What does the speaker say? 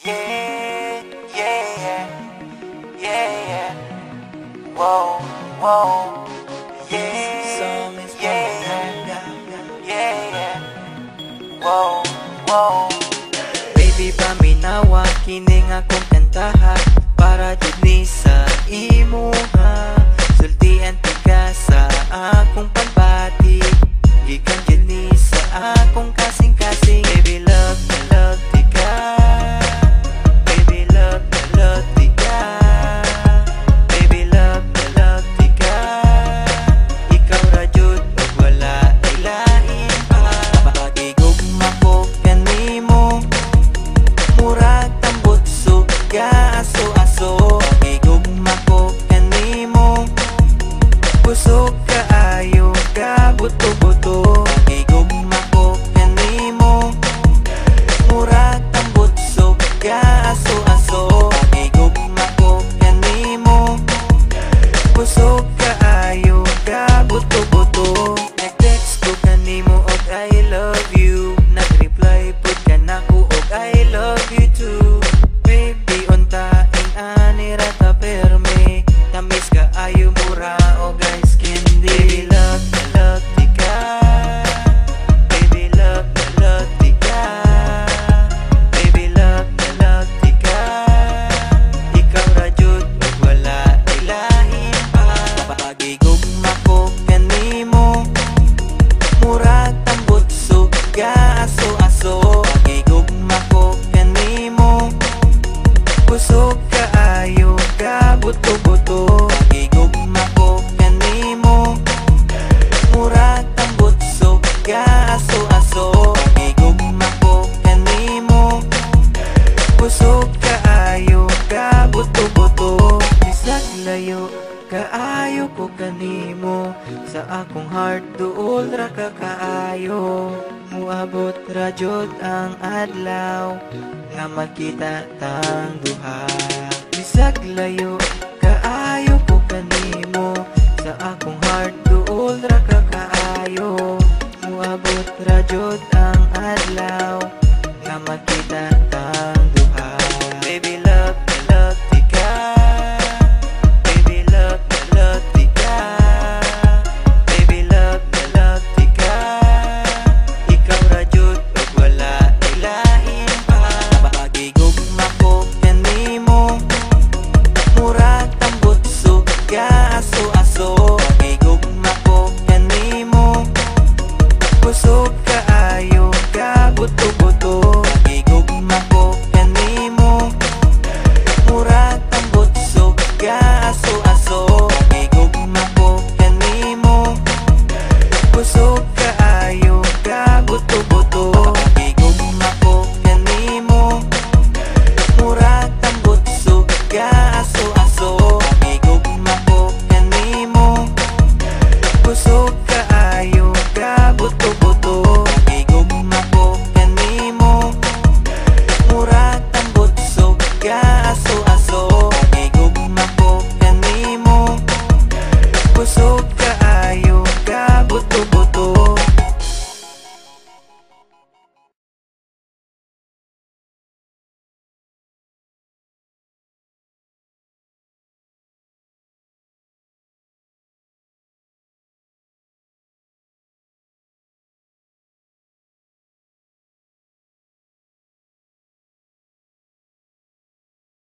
Yeah, yeah, yeah, yeah. Whoa, whoa. Yeah, yeah, yeah. Whoa, whoa. Baby, paminawa kining akong kantaha para jud ni sa imo ha. Sultian ka sa akong pagbati, gikan jud ni sa akong kasing-kasing. Baby, love di ka. Baby, love di ka. Baby, love di ka. Ikaw ra jud ug wala ilain pa. Pagigugma ko kanimo, murag tambot suga aso-aso. Pagigugma ko kanimo, kusog kaayo ka buto-buto. Pagigugma ko kanimo, murag tambot suga aso-aso. Pagigugma ko kanimo, kusog kaayo ka buto-buto. Nag-text ko kanimo og I love you, nag-reply pud ka nako og I love you too. Baby, untaing ani ra ta perme, tamis ka ayo mura o guys candy. Baby, love di ka. Baby, love di ka. Baby, love di ka. Ikaw ra jud ug wala ilahin pa. Pagigugma ko kanimo, murag tambot suga aso-aso. Pagigugma ko kanimo, kusog kaayo ka buto-buto. Pagigugma ko kanimo, murag tambot suga aso-aso. Pagigugma ko kanimo, kusog kaayo ka buto-buto. Bisag layo kaayo ko kanimo, sa akong heart duol ra ka kaayo. Muabot ra jud ang adlaw nga magkita tang duha. Bisag layo kaayo ko kanimo, sa akong heart duol ra ka kaayo. Muabot ra jud